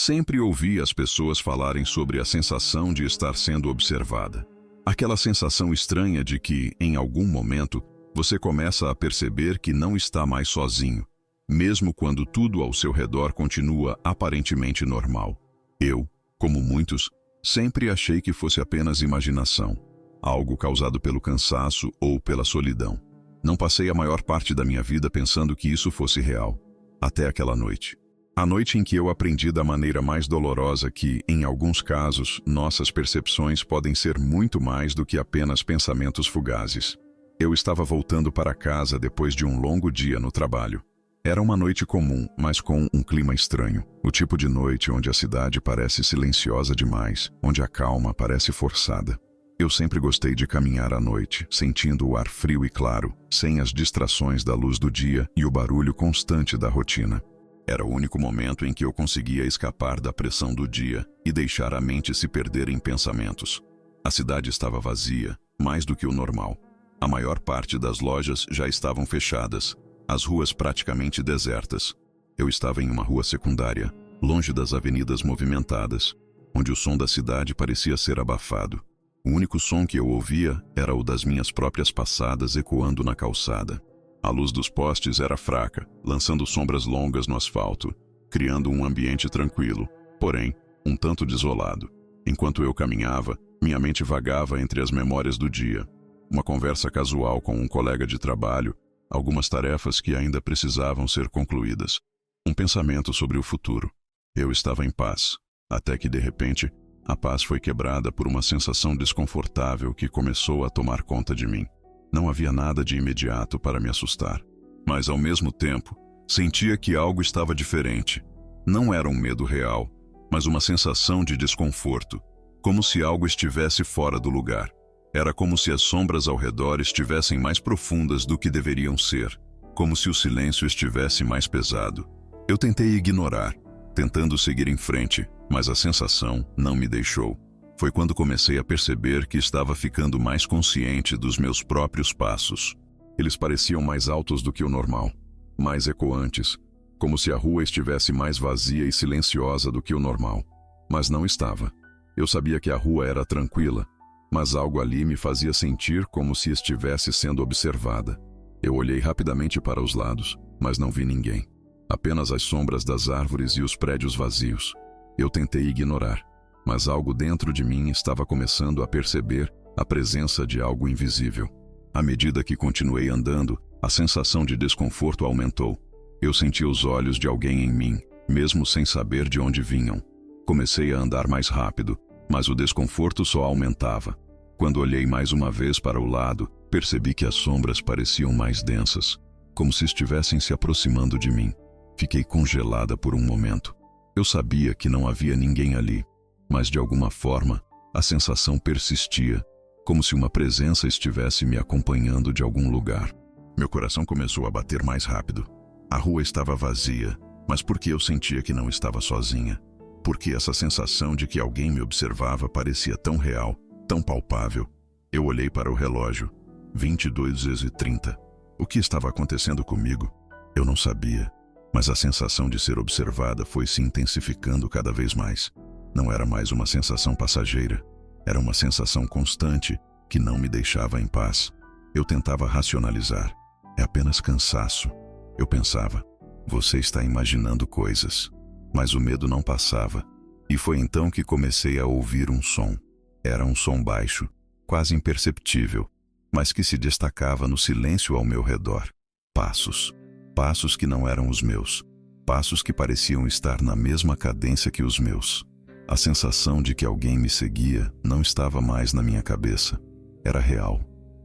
Sempre ouvi as pessoas falarem sobre a sensação de estar sendo observada. Aquela sensação estranha de que, em algum momento, você começa a perceber que não está mais sozinho, mesmo quando tudo ao seu redor continua aparentemente normal. Eu, como muitos, sempre achei que fosse apenas imaginação, algo causado pelo cansaço ou pela solidão. Não passei a maior parte da minha vida pensando que isso fosse real, até aquela noite. A noite em que eu aprendi da maneira mais dolorosa que, em alguns casos, nossas percepções podem ser muito mais do que apenas pensamentos fugazes. Eu estava voltando para casa depois de um longo dia no trabalho. Era uma noite comum, mas com um clima estranho. O tipo de noite onde a cidade parece silenciosa demais, onde a calma parece forçada. Eu sempre gostei de caminhar à noite, sentindo o ar frio e claro, sem as distrações da luz do dia e o barulho constante da rotina. Era o único momento em que eu conseguia escapar da pressão do dia e deixar a mente se perder em pensamentos. A cidade estava vazia, mais do que o normal. A maior parte das lojas já estavam fechadas, as ruas praticamente desertas. Eu estava em uma rua secundária, longe das avenidas movimentadas, onde o som da cidade parecia ser abafado. O único som que eu ouvia era o das minhas próprias passadas ecoando na calçada. A luz dos postes era fraca, lançando sombras longas no asfalto, criando um ambiente tranquilo, porém, um tanto desolado. Enquanto eu caminhava, minha mente vagava entre as memórias do dia. Uma conversa casual com um colega de trabalho, algumas tarefas que ainda precisavam ser concluídas. Um pensamento sobre o futuro. Eu estava em paz, até que de repente, a paz foi quebrada por uma sensação desconfortável que começou a tomar conta de mim. Não havia nada de imediato para me assustar, mas ao mesmo tempo, sentia que algo estava diferente. Não era um medo real, mas uma sensação de desconforto, como se algo estivesse fora do lugar. Era como se as sombras ao redor estivessem mais profundas do que deveriam ser, como se o silêncio estivesse mais pesado. Eu tentei ignorar, tentando seguir em frente, mas a sensação não me deixou. Foi quando comecei a perceber que estava ficando mais consciente dos meus próprios passos. Eles pareciam mais altos do que o normal, mais ecoantes, como se a rua estivesse mais vazia e silenciosa do que o normal. Mas não estava. Eu sabia que a rua era tranquila, mas algo ali me fazia sentir como se estivesse sendo observada. Eu olhei rapidamente para os lados, mas não vi ninguém. Apenas as sombras das árvores e os prédios vazios. Eu tentei ignorar, mas algo dentro de mim estava começando a perceber a presença de algo invisível. À medida que continuei andando, a sensação de desconforto aumentou. Eu senti os olhos de alguém em mim, mesmo sem saber de onde vinham. Comecei a andar mais rápido, mas o desconforto só aumentava. Quando olhei mais uma vez para o lado, percebi que as sombras pareciam mais densas, como se estivessem se aproximando de mim. Fiquei congelada por um momento. Eu sabia que não havia ninguém ali, mas de alguma forma, a sensação persistia, como se uma presença estivesse me acompanhando de algum lugar. Meu coração começou a bater mais rápido. A rua estava vazia, mas porque eu sentia que não estava sozinha? Porque essa sensação de que alguém me observava parecia tão real, tão palpável. Eu olhei para o relógio. 22h30. O que estava acontecendo comigo? Eu não sabia, mas a sensação de ser observada foi se intensificando cada vez mais. Não era mais uma sensação passageira. Era uma sensação constante que não me deixava em paz. Eu tentava racionalizar. É apenas cansaço. Eu pensava, você está imaginando coisas. Mas o medo não passava. E foi então que comecei a ouvir um som. Era um som baixo, quase imperceptível, mas que se destacava no silêncio ao meu redor. Passos. Passos que não eram os meus. Passos que pareciam estar na mesma cadência que os meus. A sensação de que alguém me seguia não estava mais na minha cabeça. Era real.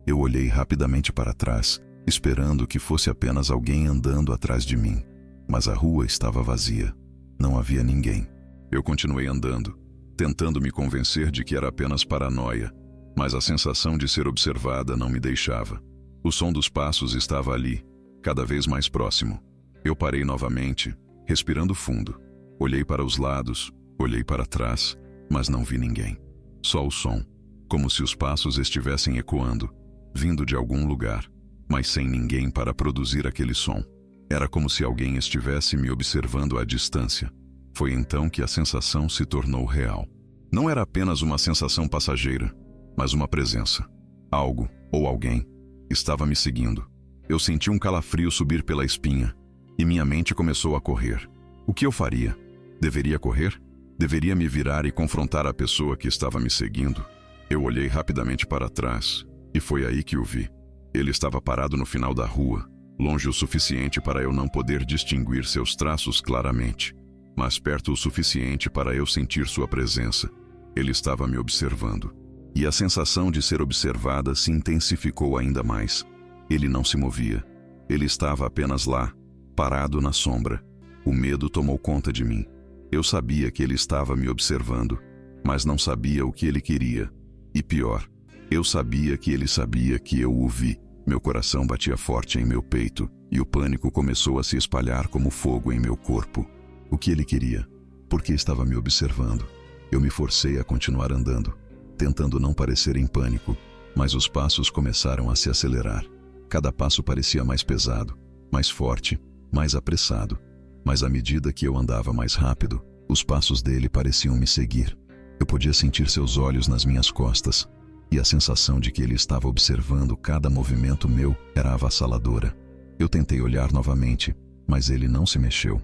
Eu olhei rapidamente para trás, esperando que fosse apenas alguém andando atrás de mim. Mas a rua estava vazia. Não havia ninguém. Eu continuei andando, tentando me convencer de que era apenas paranoia, mas a sensação de ser observada não me deixava. O som dos passos estava ali, cada vez mais próximo. Eu parei novamente, respirando fundo. Olhei para os lados, olhei para trás, mas não vi ninguém. Só o som, como se os passos estivessem ecoando, vindo de algum lugar, mas sem ninguém para produzir aquele som. Era como se alguém estivesse me observando à distância. Foi então que a sensação se tornou real. Não era apenas uma sensação passageira, mas uma presença. Algo, ou alguém, estava me seguindo. Eu senti um calafrio subir pela espinha, e minha mente começou a correr. O que eu faria? Deveria correr? Deveria me virar e confrontar a pessoa que estava me seguindo? Eu olhei rapidamente para trás, e foi aí que o vi. Ele estava parado no final da rua, longe o suficiente para eu não poder distinguir seus traços claramente, mas perto o suficiente para eu sentir sua presença. Ele estava me observando. E a sensação de ser observada se intensificou ainda mais. Ele não se movia. Ele estava apenas lá, parado na sombra. O medo tomou conta de mim. Eu sabia que ele estava me observando, mas não sabia o que ele queria. E pior, eu sabia que ele sabia que eu o vi. Meu coração batia forte em meu peito, e o pânico começou a se espalhar como fogo em meu corpo. O que ele queria? Por que estava me observando? Eu me forcei a continuar andando, tentando não parecer em pânico, mas os passos começaram a se acelerar. Cada passo parecia mais pesado, mais forte, mais apressado. Mas à medida que eu andava mais rápido, os passos dele pareciam me seguir. Eu podia sentir seus olhos nas minhas costas, e a sensação de que ele estava observando cada movimento meu era avassaladora. Eu tentei olhar novamente, mas ele não se mexeu.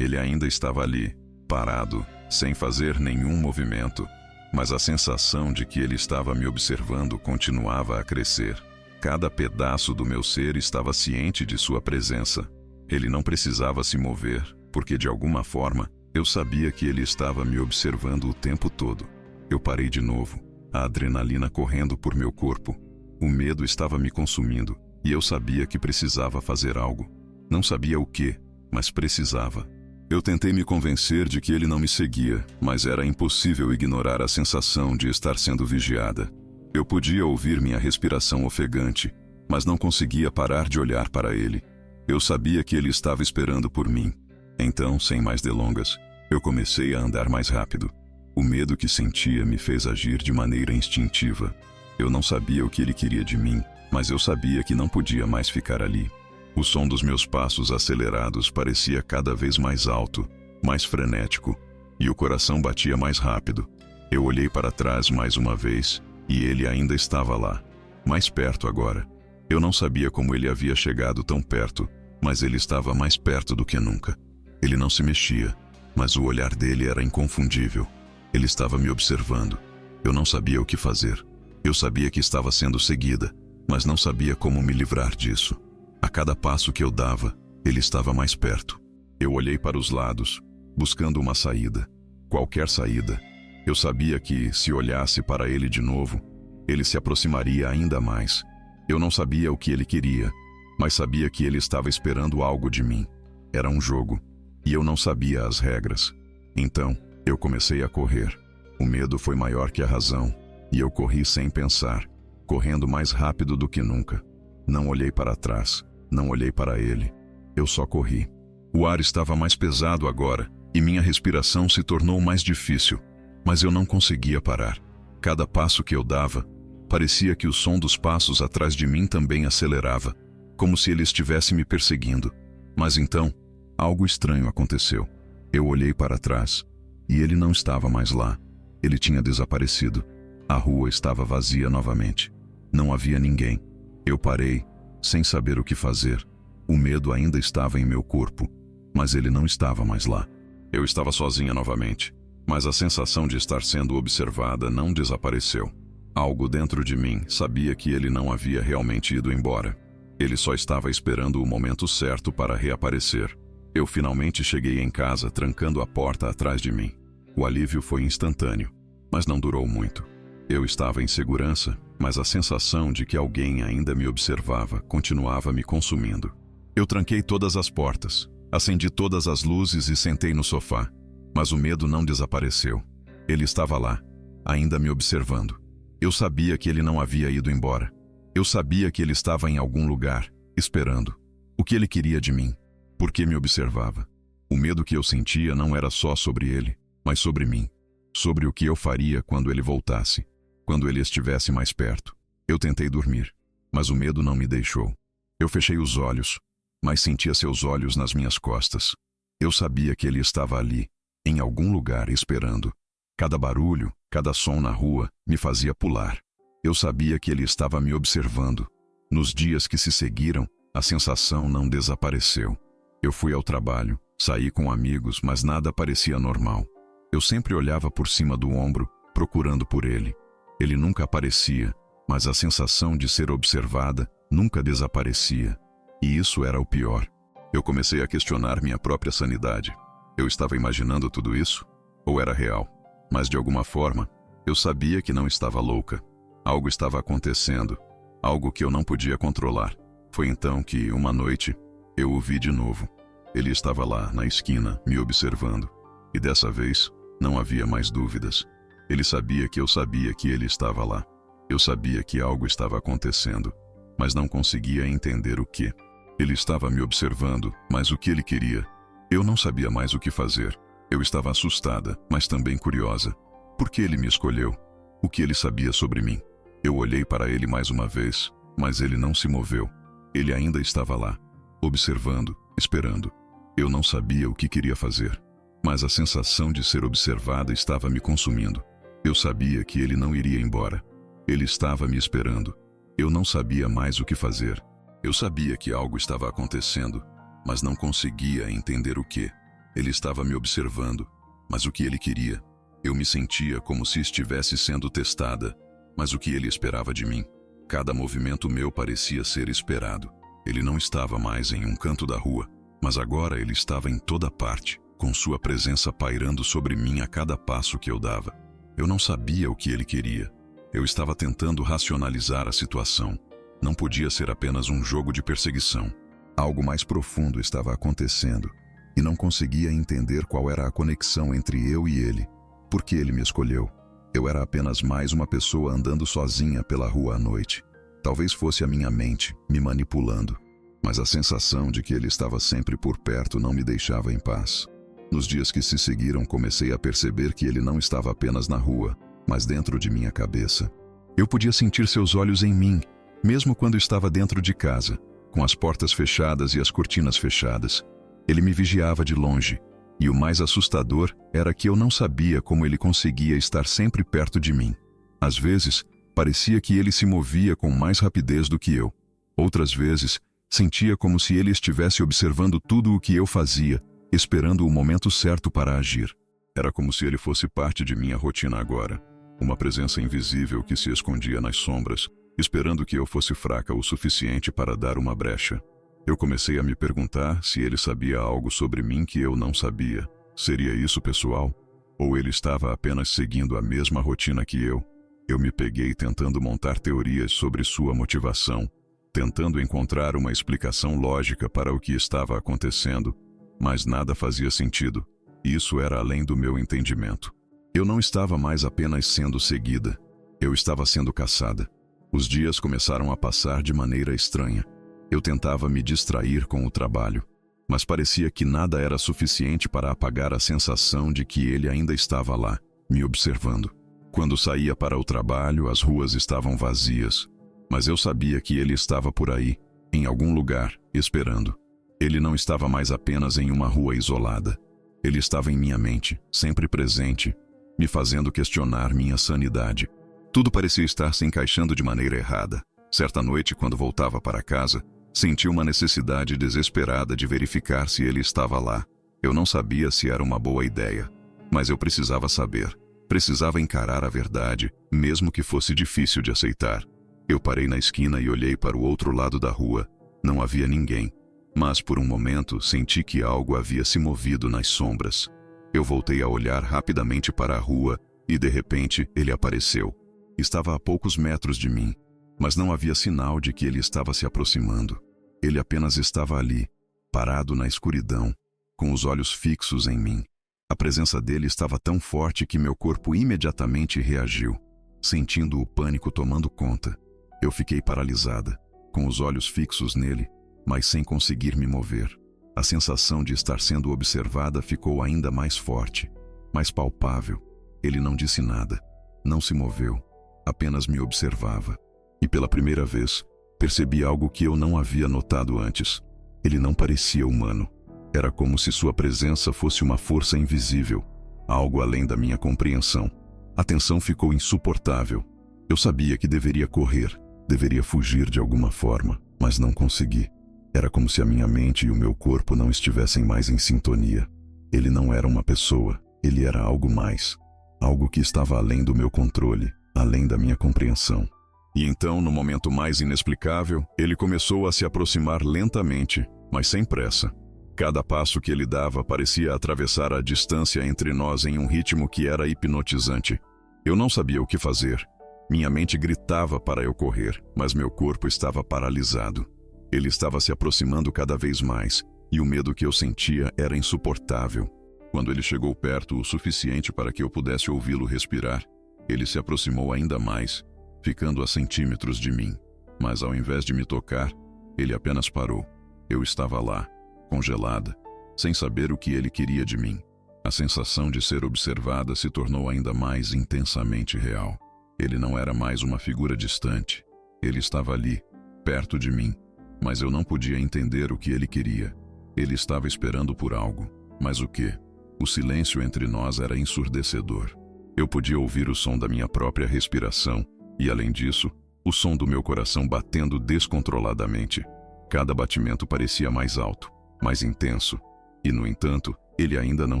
Ele ainda estava ali, parado, sem fazer nenhum movimento, mas a sensação de que ele estava me observando continuava a crescer. Cada pedaço do meu ser estava ciente de sua presença. Ele não precisava se mover, porque de alguma forma, eu sabia que ele estava me observando o tempo todo. Eu parei de novo, a adrenalina correndo por meu corpo. O medo estava me consumindo, e eu sabia que precisava fazer algo. Não sabia o quê, mas precisava. Eu tentei me convencer de que ele não me seguia, mas era impossível ignorar a sensação de estar sendo vigiada. Eu podia ouvir minha respiração ofegante, mas não conseguia parar de olhar para ele. Eu sabia que ele estava esperando por mim. Então, sem mais delongas, eu comecei a andar mais rápido. O medo que sentia me fez agir de maneira instintiva. Eu não sabia o que ele queria de mim, mas eu sabia que não podia mais ficar ali. O som dos meus passos acelerados parecia cada vez mais alto, mais frenético, e o coração batia mais rápido. Eu olhei para trás mais uma vez, e ele ainda estava lá, mais perto agora. Eu não sabia como ele havia chegado tão perto, mas ele estava mais perto do que nunca. Ele não se mexia, mas o olhar dele era inconfundível. Ele estava me observando. Eu não sabia o que fazer. Eu sabia que estava sendo seguida, mas não sabia como me livrar disso. A cada passo que eu dava, ele estava mais perto. Eu olhei para os lados, buscando uma saída. Qualquer saída. Eu sabia que, se olhasse para ele de novo, ele se aproximaria ainda mais. Eu não sabia o que ele queria, mas sabia que ele estava esperando algo de mim. Era um jogo, e eu não sabia as regras. Então, eu comecei a correr. O medo foi maior que a razão, e eu corri sem pensar, correndo mais rápido do que nunca. Não olhei para trás, não olhei para ele. Eu só corri. O ar estava mais pesado agora, e minha respiração se tornou mais difícil, mas eu não conseguia parar. Cada passo que eu dava, parecia que o som dos passos atrás de mim também acelerava, como se ele estivesse me perseguindo. Mas então, algo estranho aconteceu. Eu olhei para trás, e ele não estava mais lá. Ele tinha desaparecido. A rua estava vazia novamente. Não havia ninguém. Eu parei, sem saber o que fazer. O medo ainda estava em meu corpo, mas ele não estava mais lá. Eu estava sozinha novamente, mas a sensação de estar sendo observada não desapareceu. Algo dentro de mim sabia que ele não havia realmente ido embora. Ele só estava esperando o momento certo para reaparecer. Eu finalmente cheguei em casa, trancando a porta atrás de mim. O alívio foi instantâneo, mas não durou muito. Eu estava em segurança, mas a sensação de que alguém ainda me observava continuava me consumindo. Eu tranquei todas as portas, acendi todas as luzes e sentei no sofá. Mas o medo não desapareceu. Ele estava lá, ainda me observando. Eu sabia que ele não havia ido embora. Eu sabia que ele estava em algum lugar, esperando. O que ele queria de mim? Por que me observava? O medo que eu sentia não era só sobre ele, mas sobre mim. Sobre o que eu faria quando ele voltasse, quando ele estivesse mais perto. Eu tentei dormir, mas o medo não me deixou. Eu fechei os olhos, mas sentia seus olhos nas minhas costas. Eu sabia que ele estava ali, em algum lugar esperando. Cada barulho, cada som na rua, me fazia pular. Eu sabia que ele estava me observando. Nos dias que se seguiram, a sensação não desapareceu. Eu fui ao trabalho, saí com amigos, mas nada parecia normal. Eu sempre olhava por cima do ombro, procurando por ele. Ele nunca aparecia, mas a sensação de ser observada nunca desaparecia. E isso era o pior. Eu comecei a questionar minha própria sanidade. Eu estava imaginando tudo isso? Ou era real? Mas de alguma forma, eu sabia que não estava louca. Algo estava acontecendo, algo que eu não podia controlar. Foi então que, uma noite, eu o vi de novo. Ele estava lá, na esquina, me observando. E dessa vez, não havia mais dúvidas. Ele sabia que eu sabia que ele estava lá. Eu sabia que algo estava acontecendo, mas não conseguia entender o que. Ele estava me observando, mas o que ele queria? Eu não sabia mais o que fazer. Eu estava assustada, mas também curiosa. Por que ele me escolheu? O que ele sabia sobre mim? Eu olhei para ele mais uma vez, mas ele não se moveu. Ele ainda estava lá, observando, esperando. Eu não sabia o que queria fazer, mas a sensação de ser observada estava me consumindo. Eu sabia que ele não iria embora. Ele estava me esperando. Eu não sabia mais o que fazer. Eu sabia que algo estava acontecendo, mas não conseguia entender o que. Ele estava me observando, mas o que ele queria? Eu me sentia como se estivesse sendo testada, mas o que ele esperava de mim? Cada movimento meu parecia ser esperado. Ele não estava mais em um canto da rua, mas agora ele estava em toda parte, com sua presença pairando sobre mim a cada passo que eu dava. Eu não sabia o que ele queria. Eu estava tentando racionalizar a situação. Não podia ser apenas um jogo de perseguição. Algo mais profundo estava acontecendo, e não conseguia entender qual era a conexão entre eu e ele. Por que ele me escolheu? Eu era apenas mais uma pessoa andando sozinha pela rua à noite. Talvez fosse a minha mente me manipulando, mas a sensação de que ele estava sempre por perto não me deixava em paz. Nos dias que se seguiram, comecei a perceber que ele não estava apenas na rua, mas dentro de minha cabeça. Eu podia sentir seus olhos em mim, mesmo quando estava dentro de casa, com as portas fechadas e as cortinas fechadas. Ele me vigiava de longe, e o mais assustador era que eu não sabia como ele conseguia estar sempre perto de mim. Às vezes, parecia que ele se movia com mais rapidez do que eu. Outras vezes, sentia como se ele estivesse observando tudo o que eu fazia, esperando o momento certo para agir. Era como se ele fosse parte de minha rotina agora, uma presença invisível que se escondia nas sombras, esperando que eu fosse fraca o suficiente para dar uma brecha. Eu comecei a me perguntar se ele sabia algo sobre mim que eu não sabia. Seria isso pessoal? Ou ele estava apenas seguindo a mesma rotina que eu? Eu me peguei tentando montar teorias sobre sua motivação, tentando encontrar uma explicação lógica para o que estava acontecendo, mas nada fazia sentido. Isso era além do meu entendimento. Eu não estava mais apenas sendo seguida. Eu estava sendo caçada. Os dias começaram a passar de maneira estranha. Eu tentava me distrair com o trabalho, mas parecia que nada era suficiente para apagar a sensação de que ele ainda estava lá, me observando. Quando saía para o trabalho, as ruas estavam vazias, mas eu sabia que ele estava por aí, em algum lugar, esperando. Ele não estava mais apenas em uma rua isolada. Ele estava em minha mente, sempre presente, me fazendo questionar minha sanidade. Tudo parecia estar se encaixando de maneira errada. Certa noite, quando voltava para casa, senti uma necessidade desesperada de verificar se ele estava lá. Eu não sabia se era uma boa ideia, mas eu precisava saber. Precisava encarar a verdade, mesmo que fosse difícil de aceitar. Eu parei na esquina e olhei para o outro lado da rua. Não havia ninguém, mas por um momento senti que algo havia se movido nas sombras. Eu voltei a olhar rapidamente para a rua e, de repente, ele apareceu. Estava a poucos metros de mim, mas não havia sinal de que ele estava se aproximando. Ele apenas estava ali, parado na escuridão, com os olhos fixos em mim. A presença dele estava tão forte que meu corpo imediatamente reagiu, sentindo o pânico tomando conta. Eu fiquei paralisada, com os olhos fixos nele, mas sem conseguir me mover. A sensação de estar sendo observada ficou ainda mais forte, mais palpável. Ele não disse nada, não se moveu, apenas me observava. E pela primeira vez, percebi algo que eu não havia notado antes. Ele não parecia humano. Era como se sua presença fosse uma força invisível, algo além da minha compreensão. A tensão ficou insuportável. Eu sabia que deveria correr, deveria fugir de alguma forma, mas não consegui. Era como se a minha mente e o meu corpo não estivessem mais em sintonia. Ele não era uma pessoa, ele era algo mais. Algo que estava além do meu controle, além da minha compreensão. E então, no momento mais inexplicável, ele começou a se aproximar lentamente, mas sem pressa. Cada passo que ele dava parecia atravessar a distância entre nós em um ritmo que era hipnotizante. Eu não sabia o que fazer. Minha mente gritava para eu correr, mas meu corpo estava paralisado. Ele estava se aproximando cada vez mais, e o medo que eu sentia era insuportável. Quando ele chegou perto o suficiente para que eu pudesse ouvi-lo respirar, ele se aproximou ainda mais, ficando a centímetros de mim. Mas ao invés de me tocar, ele apenas parou. Eu estava lá, congelada, sem saber o que ele queria de mim. A sensação de ser observada se tornou ainda mais intensamente real. Ele não era mais uma figura distante. Ele estava ali, perto de mim, mas eu não podia entender o que ele queria. Ele estava esperando por algo, mas o quê? O silêncio entre nós era ensurdecedor. Eu podia ouvir o som da minha própria respiração e, além disso, o som do meu coração batendo descontroladamente. Cada batimento parecia mais alto, mais intenso, e, no entanto, ele ainda não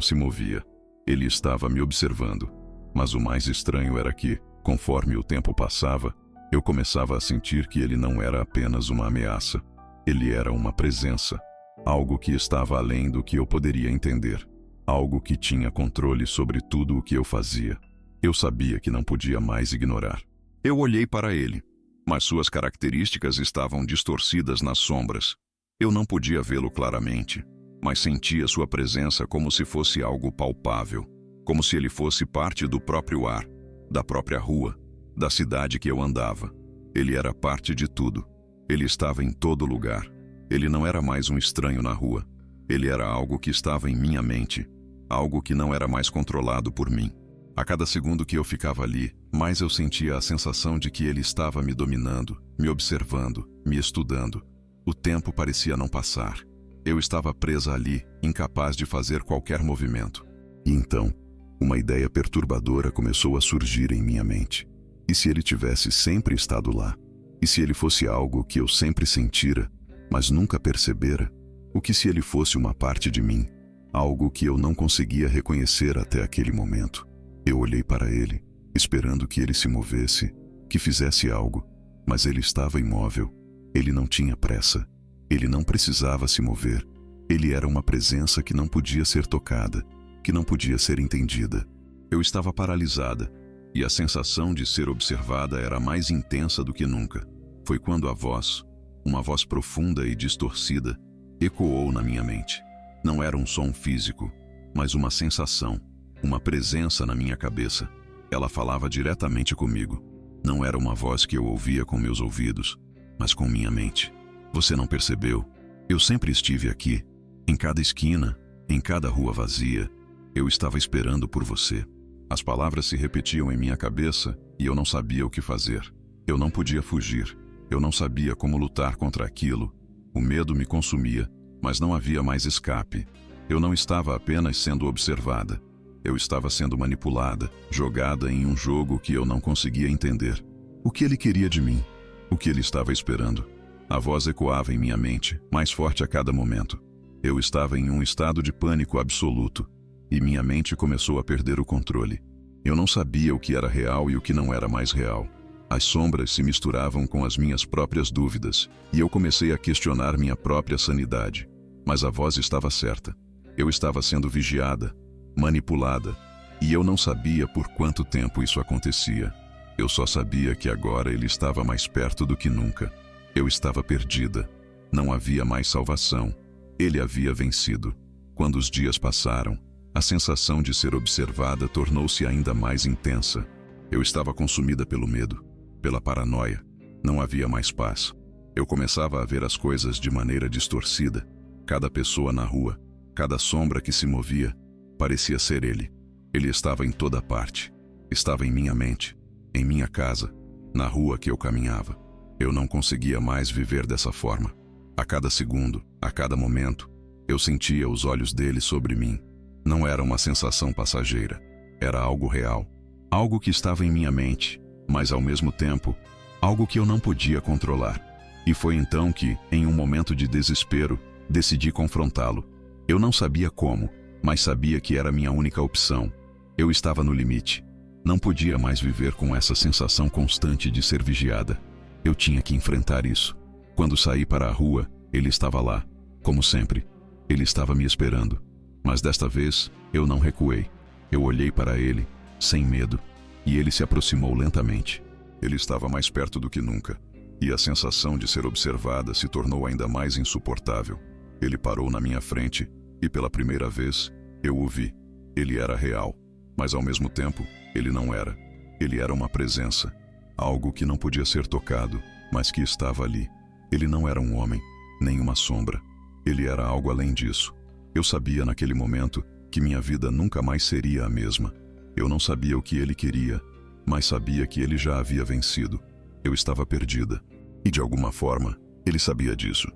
se movia. Ele estava me observando. Mas o mais estranho era que, conforme o tempo passava, eu começava a sentir que ele não era apenas uma ameaça. Ele era uma presença, algo que estava além do que eu poderia entender, algo que tinha controle sobre tudo o que eu fazia. Eu sabia que não podia mais ignorar. Eu olhei para ele, mas suas características estavam distorcidas nas sombras. Eu não podia vê-lo claramente, mas sentia sua presença como se fosse algo palpável, como se ele fosse parte do próprio ar, da própria rua, da cidade que eu andava. Ele era parte de tudo. Ele estava em todo lugar. Ele não era mais um estranho na rua. Ele era algo que estava em minha mente, algo que não era mais controlado por mim. A cada segundo que eu ficava ali, mais eu sentia a sensação de que ele estava me dominando, me observando, me estudando. O tempo parecia não passar. Eu estava presa ali, incapaz de fazer qualquer movimento. E então, uma ideia perturbadora começou a surgir em minha mente. E se ele tivesse sempre estado lá? E se ele fosse algo que eu sempre sentira, mas nunca percebera? O que se ele fosse uma parte de mim, algo que eu não conseguia reconhecer até aquele momento? Eu olhei para ele, esperando que ele se movesse, que fizesse algo, mas ele estava imóvel. Ele não tinha pressa. Ele não precisava se mover. Ele era uma presença que não podia ser tocada, que não podia ser entendida. Eu estava paralisada, e a sensação de ser observada era mais intensa do que nunca. Foi quando a voz, uma voz profunda e distorcida, ecoou na minha mente. Não era um som físico, mas uma sensação, uma presença na minha cabeça. Ela falava diretamente comigo. Não era uma voz que eu ouvia com meus ouvidos, mas com minha mente. Você não percebeu? Eu sempre estive aqui, em cada esquina, em cada rua vazia. Eu estava esperando por você. As palavras se repetiam em minha cabeça e eu não sabia o que fazer. Eu não podia fugir. Eu não sabia como lutar contra aquilo. O medo me consumia, mas não havia mais escape. Eu não estava apenas sendo observada. Eu estava sendo manipulada, jogada em um jogo que eu não conseguia entender. O que ele queria de mim? O que ele estava esperando? A voz ecoava em minha mente, mais forte a cada momento. Eu estava em um estado de pânico absoluto, e minha mente começou a perder o controle. Eu não sabia o que era real e o que não era mais real. As sombras se misturavam com as minhas próprias dúvidas, e eu comecei a questionar minha própria sanidade. Mas a voz estava certa. Eu estava sendo vigiada, manipulada, e eu não sabia por quanto tempo isso acontecia. Eu só sabia que agora ele estava mais perto do que nunca. Eu estava perdida. Não havia mais salvação. Ele havia vencido. Quando os dias passaram, a sensação de ser observada tornou-se ainda mais intensa. Eu estava consumida pelo medo, pela paranoia. Não havia mais paz. Eu começava a ver as coisas de maneira distorcida. Cada pessoa na rua, cada sombra que se movia, parecia ser ele. Ele estava em toda parte. Estava em minha mente, em minha casa, na rua que eu caminhava. Eu não conseguia mais viver dessa forma. A cada segundo, a cada momento, eu sentia os olhos dele sobre mim. Não era uma sensação passageira. Era algo real. Algo que estava em minha mente, mas ao mesmo tempo, algo que eu não podia controlar. E foi então que, em um momento de desespero, decidi confrontá-lo. Eu não sabia como, mas sabia que era minha única opção. Eu estava no limite. Não podia mais viver com essa sensação constante de ser vigiada. Eu tinha que enfrentar isso. Quando saí para a rua, ele estava lá. Como sempre, ele estava me esperando. Mas desta vez, eu não recuei. Eu olhei para ele, sem medo, e ele se aproximou lentamente. Ele estava mais perto do que nunca, e a sensação de ser observada se tornou ainda mais insuportável. Ele parou na minha frente, e pela primeira vez, eu o vi. Ele era real, mas ao mesmo tempo, ele não era. Ele era uma presença, algo que não podia ser tocado, mas que estava ali. Ele não era um homem, nem uma sombra. Ele era algo além disso. Eu sabia naquele momento que minha vida nunca mais seria a mesma. Eu não sabia o que ele queria, mas sabia que ele já havia vencido. Eu estava perdida. E de alguma forma, ele sabia disso.